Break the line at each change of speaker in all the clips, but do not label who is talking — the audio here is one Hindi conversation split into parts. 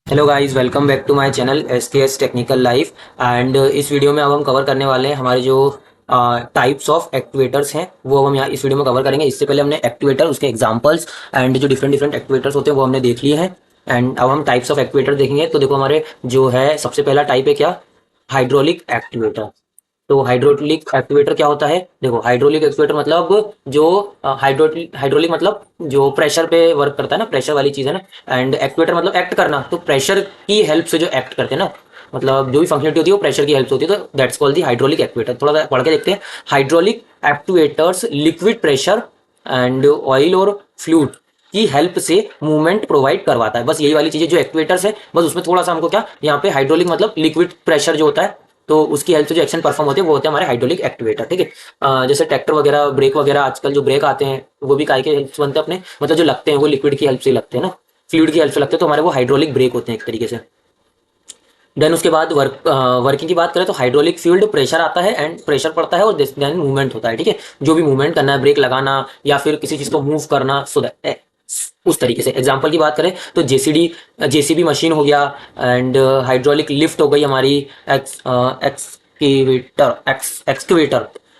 Hello guys, welcome back to my channel SKS technical life. And इस वीडियो में अब हम कवर करने वाले हैं हमारे जो टाइप्स ऑफ एक्टिवेटर्स हैं वो अब हम यहाँ इस वीडियो में कवर करेंगे। इससे पहले हमने एक्टिवेटर, उसके एग्जांपल्स एंड जो डिफरेंट डिफरेंट एक्टिवेटर्स होते हैं वो हमने देख लिए हैं। एंड अब हम टाइप्स ऑफ एक्टिवेटर देखेंगे। तो देखो, हमारे जो है सबसे पहला टाइप है क्या, हाइड्रोलिक एक्टिवेटर। तो हाइड्रोलिक एक्टिवेटर क्या होता है? देखो, हाइड्रोलिक एक्टिवेटर मतलब जो हाइड्रोलिक हाइड्रोलिक मतलब जो प्रेशर पे वर्क करता है ना, प्रेशर वाली चीज है ना। एंड एक्टिवेटर मतलब एक्ट करना, तो प्रेशर की हेल्प से जो एक्ट करते हैं ना, मतलब जो भी फंक्शनलिटी होती है वो प्रेशर की हेल्प से होती है। तो that's called the hydraulic activator. थोड़ा सा पढ़ के देखते हैं। Hydraulic activators liquid pressure and oil और फ्लूइड की हेल्प से मूवमेंट प्रोवाइड करवाता है। बस यही वाली चीजें जो एक्टिवेटर्स है, बस उसमें थोड़ा सा हमको क्या, यहाँ पे हाइड्रोलिक मतलब लिक्विड प्रेशर जो होता है, तो उसकी हेल्प से जो एक्शन परफॉर्म होते हैं वो होते हैं हमारे हाइड्रोलिक एक्टिवेटर। ठीक है। जैसे ट्रैक्टर वगैरह, ब्रेक वगैरह, आजकल जो ब्रेक आते हैं वो भी काय के हेल्प से बनते हैं अपने, मतलब जो लगते हैं वो लिक्विड की हेल्प से लगते हैं ना, फ्लूइड की हेल्प से लगते हैं, तो हमारे वो हाइड्रोलिक ब्रेक होते हैं एक तरीके से। देन उसके बाद वर्किंग की बात करें तो हाइड्रोलिक फील्ड प्रेशर आता है एंड प्रेशर पड़ता है और देन मूवमेंट होता है। ठीक है। जो भी मूवमेंट करना है, ब्रेक लगाना या फिर किसी चीज को मूव करना, सो दैट उस तरीके से। एग्जांपल की बात करें तो जेसीबी मशीन हो गया, एंड हाइड्रोलिक लिफ्ट हो गई हमारी, एक्सकेवेटर।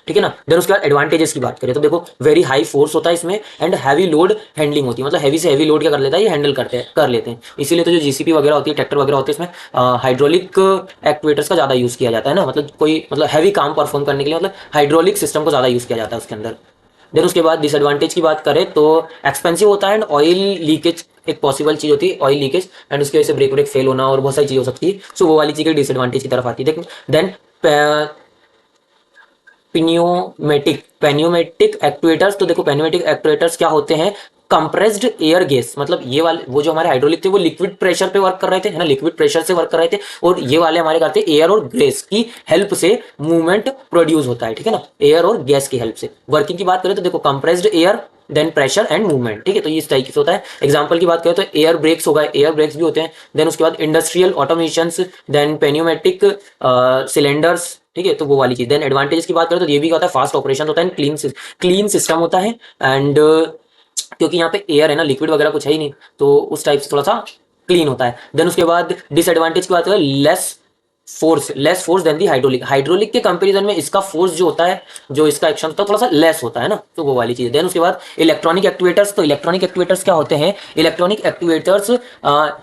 ठीक है ना। देन उसके बाद एडवांटेजेस की बात करें तो देखो, वेरी हाई फोर्स होता है इसमें एंड हैवी लोड हैंडलिंग होती है, मतलब हैवी से हैवी लोड क्या कर लेता है, ये हैंडल कर लेते हैं। इसीलिए तो जो जीसीपी वगैरह होती है, ट्रैक्टर वगैरह होते हैं, इसमें हाइड्रोलिक एक्ट्यूएटर्स का ज्यादा यूज किया जाता है ना, मतलब कोई मतलब हैवी काम परफॉर्म करने के लिए, मतलब हाइड्रोलिक सिस्टम को ज्यादा यूज किया जाता है उसके अंदर। देन उसके बाद डिसएडवांटेज की बात करें तो एक्सपेंसिव होता है एंड ऑयल लीकेज एक पॉसिबल चीज होती है, ऑयल लीकेज, एंड उसकी वजह से ब्रेक ब्रेक फेल होना और बहुत सारी चीज हो सकती है। सो वो वाली चीज डिसएडवांटेज की तरफ आती है। Then pneumatic actuators. तो देखो, पेन्यूमेटिक एक्ट्यूएटर्स क्या होते हैं, कंप्रेस्ड एयर गैस, मतलब ये वाले वो जो हमारे हाइड्रोलिक थे वो लिक्विड प्रेशर पे वर्क कर रहे थे, है ना, लिक्विड प्रेशर से वर्क कर रहे थे, और ये वाले हमारे करते हैं एयर और गैस की हेल्प से मूवमेंट प्रोड्यूस होता है। ठीक है ना, एयर और गैस की हेल्प से। वर्किंग की बात करें तो देखो, compressed air, then pressure and movement. ठीक है, तो ये इस तरीके से होता है। एग्जांपल की बात करें तो एयर ब्रेक्स होगा, एयर ब्रेक्स भी होते हैं। देन उसके बाद इंडस्ट्रियल ऑटोमेशंस, देन पेन्यूमेटिक सिलेंडर्स। ठीक है, तो वो वाली चीज। देन एडवांटेज की बात करें तो ये भी होता है, फास्ट ऑपरेशन होता है, क्लीन सिस्टम होता है। एंड क्योंकि यहाँ पे एयर है ना, लिक्विड वगैरह कुछ है ही नहीं, तो उस टाइप से थोड़ा सा क्लीन होता है। देन उसके बाद डिसएडवांटेज की बात करें, लेस फोर्स देन दी हाइड्रोलिक। हाइड्रोलिक के कंपैरिजन में इसका फोर्स जो होता है, जो इसका एक्शन होता है, थोड़ा सा लेस होता है ना, तो वो वाली चीज। देन उसके बाद इलेक्ट्रॉनिक एक्टिवेटर्स। तो इलेक्ट्रॉनिक एक्टिवेटर्स क्या होते हैं? इलेक्ट्रॉनिक एक्टिवेटर्स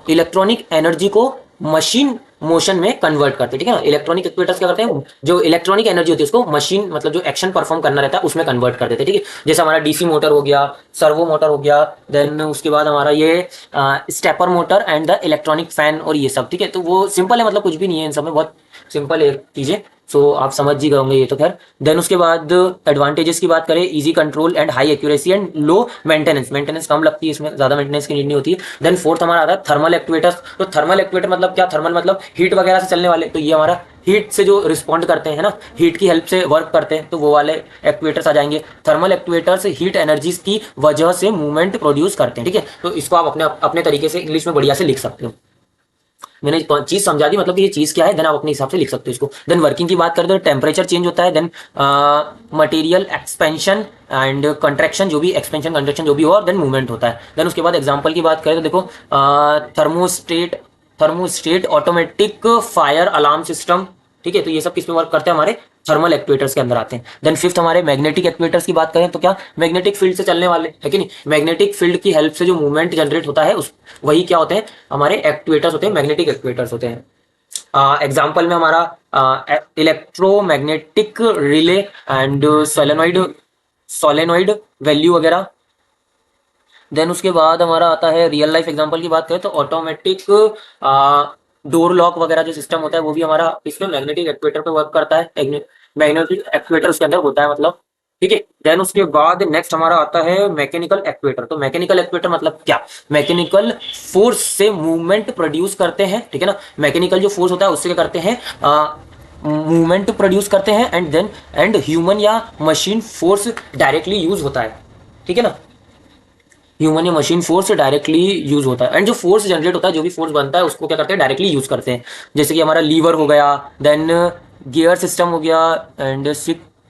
इलेक्ट्रॉनिक एनर्जी को मशीन मोशन में कन्वर्ट करते हैं। ठीक है ना, इलेक्ट्रॉनिक एक्टिवेटर्स क्या करते हैं, जो इलेक्ट्रॉनिक एनर्जी होती है उसको मशीन, मतलब जो एक्शन परफॉर्म करना रहता है उसमें कन्वर्ट कर देते हैं। ठीक है, जैसे हमारा डीसी मोटर हो गया, सर्वो मोटर हो गया, देन उसके बाद हमारा ये stepper motor and the electronic fan और ये सब। ठीक है, तो वो सिंपल है, मतलब कुछ भी नहीं है इन सब में, बहुत सिंपल है चीजें। सो आप समझ ही गए होंगे ये तो खैर। देन उसके बाद एडवांटेजेस की बात करें, easy control and high accuracy and low maintenance कम लगती है, इसमें ज्यादा मेंटेनेंस की नीड नहीं होती है। देन फोर्थ हमारा आता है थर्मल एक्टिवेटर्स। तो थर्मल एक्टिवेटर मतलब क्या, थर्मल मतलब हीट वगैरह से चलने वाले, तो ये हमारा हीट से जो रिस्पॉन्ड करते हैं ना, हीट की हेल्प से वर्क करते हैं, तो वो वाले एक्टिवेटर्स आ जाएंगे। थर्मल एक्टिवेटर्स हीट एनर्जीज की वजह से मूवमेंट प्रोड्यूस करते हैं। ठीक है, तो इसको आप अपने अपने तरीके से इंग्लिश में बढ़िया से लिख सकते हो। मैंने चीज समझा दी, मतलब कि ये चीज क्या है, देन आप अपने हिसाब से लिख सकते हो इसको। देन वर्किंग की बात करें तो टेम्परेचर चेंज होता है, then material expansion and contraction, जो भी एक्सपेंशन कंट्रैक्शन जो भी हो, और देन मूवमेंट होता है। देन उसके बाद एग्जांपल की बात करें तो देखो, thermostat automatic fire alarm system. ठीक है, तो ये सब किस पे वर्क करते हैं, हमारे थर्मल एक्ट्यूएटर्स के अंदर आते हैं। देन फिफ्थ हमारे मैग्नेटिक एक्ट्यूएटर्स की बात करें तो क्या, मैग्नेटिक फील्ड से चलने वाले, है कि नहीं, मैग्नेटिक फील्ड की हेल्प से जो मूवमेंट जनरेट होता है उस वही क्या होते हैं, हमारे एक्ट्यूएटर्स होते हैं, मैग्नेटिक एक्ट्यूएटर्स होते हैं। एग्जाम्पल में हमारा electromagnetic relay and solenoid value वगैरह। देन उसके बाद हमारा आता है रियल लाइफ एग्जांपल की बात करें तो ऑटोमेटिक डोर लॉक वगैरह जो सिस्टम होता है वो भी हमारा इसमें मैग्नेटिक एक्ट्यूएटर पे वर्क करता है, मैग्नेटिक एक्ट्यूएटर उसके अंदर होता है मतलब। ठीक है। देन उसके बाद नेक्स्ट हमारा आता है मैकेनिकल एक्ट्यूएटर। तो मैकेनिकल एक्ट्यूएटर मतलब क्या, मैकेनिकल फोर्स से मूवमेंट प्रोड्यूस करते हैं। ठीक है ना, मैकेनिकल जो फोर्स होता है उससे क्या करते हैं, मूवमेंट प्रोड्यूस करते हैं, एंड ह्यूमन या मशीन फोर्स डायरेक्टली यूज होता है। ठीक है ना, ह्यूमन या मशीन फोर्स से डायरेक्टली यूज होता है, एंड जो फोर्स जनरेट होता है, जो भी फोर्स बनता है उसको क्या करते हैं, डायरेक्टली यूज करते हैं। जैसे कि हमारा लीवर हो गया, देन गियर सिस्टम हो गया, एंड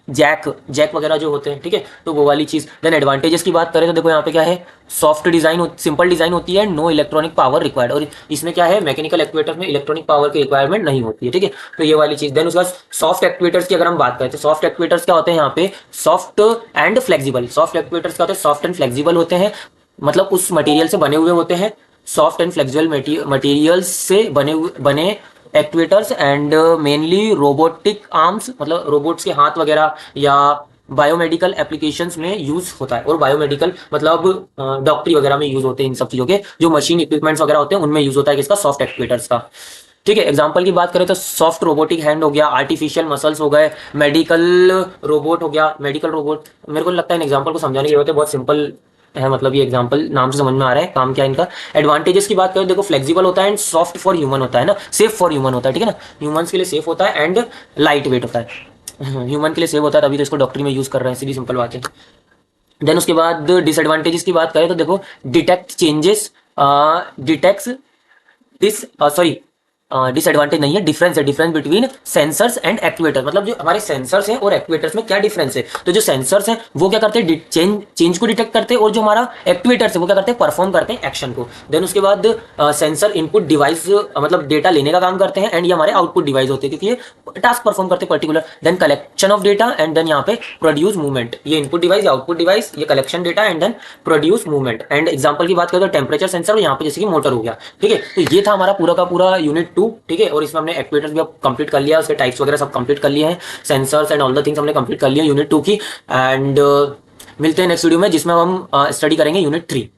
जैक वगैरह जो होते हैं, ठीक है, तो वो वाली चीज़। देन एडवांटेजेस की बात करें तो देखो यहाँ पे क्या है, सॉफ्ट डिज़ाइन, सिंपल डिज़ाइन होती है, नो इलेक्ट्रॉनिक पावर रिक्वायर्ड, और इसमें क्या है, मैकेनिकल एक्चुएटर्स में इलेक्ट्रॉनिक पावर की रिक्वायरमेंट नहीं होती है, ठीक है, तो ये वाली चीज़। देन उसके बाद सॉफ्ट एक्चुएटर्स की अगर हम बात करें तो सॉफ्ट एक्चुएटर्स क्या होते हैं यहाँ पे, soft and flexible. Soft actuators क्या होते हैं, सॉफ्ट एंड फ्लेक्सिबल होते हैं, मतलब उस मटेरियल से बने हुए होते हैं, सॉफ्ट एंड फ्लेक्सिबल मटेरियल्स से बने actuators, and mainly robotic arms, मतलब रोबोट्स के हाथ वगैरह या बायोमेडिकल एप्लीकेशंस में यूज होता है, और बायोमेडिकल मतलब डॉक्टरी वगैरह में यूज होते हैं इन सब चीज़ों के, जो मशीन इक्विपमेंट्स वगैरह होते हैं उनमें यूज होता है किसका, सॉफ्ट एक्चुएटर्स का, ठीक है। एग्जांपल की बात करें तो सॉफ्ट रोबोटिक हैंड हो गया, आर्टिफिशियल मसल्स हो गए, मेडिकल रोबोट हो गया। मेडिकल रोबोट मेरे को लगता है इन एग्जांपल को समझाने की जरूरत है, बहुत सिंपल है, मतलब ये एग्जांपल नाम से समझ में आ रहा है काम क्या है इनका। एडवांटेजेस की बात करें देखो, फ्लेक्सिबल होता है एंड सॉफ्ट फॉर ह्यूमन होता है ना, सेफ फॉर ह्यूमन होता है, ठीक है ना, ह्यूमंस के लिए सेफ होता है एंड लाइट वेट होता है, ह्यूमन के लिए सेफ होता है, तभी तो इसको डॉक्टरी में यूज कर रहे हैं, सीधी सिंपल बात है। देन उसके बाद डिसएडवांटेजेस की बात करें तो देखो, detect changes, detects this sorry disadvantage नहीं है, डिफरेंस है, difference between sensors and actuator, मतलब जो हमारे सेंसर्स हैं और एक्चुएटर्स में क्या डिफरेंस है, तो जो सेंसर्स हैं वो क्या करते हैं, चेंज को डिटेक्ट करते हैं, और जो हमारा एक्चुएटर्स है वो क्या करते हैं, परफॉर्म करते हैं एक्शन को। देन उसके बाद सेंसर इनपुट डिवाइस, मतलब डेटा लेने का काम करते हैं, एंड ये हमारे आउटपुट डिवाइस होते हैं, क्योंकि ये टास्क परफॉर्म करते हैं particular. Then collection of data, and then यहाँ पे प्रोड्यूस मूवमेंट, ये इनपुट डिवाइस, आउटपुट डिवाइस, ये collection data, and then produce movement. And example की बात करें तो टेम्परेचर सेंसर, यहाँ पे जैसे कि मोटर हो गया, ठीक है। तो ये था हमारा पूरा का पूरा यूनिट 2, ठीक है, और इसमें हमने एक्चुएटर्स भी अब कंप्लीट कर लिया, उसके टाइप्स वगैरह सब कंप्लीट कर लिए हैं, sensors and all the things हमने कंप्लीट कर लिए यूनिट 2 की। एंड मिलते हैं नेक्स्ट वीडियो में जिसमें हम स्टडी करेंगे यूनिट 3।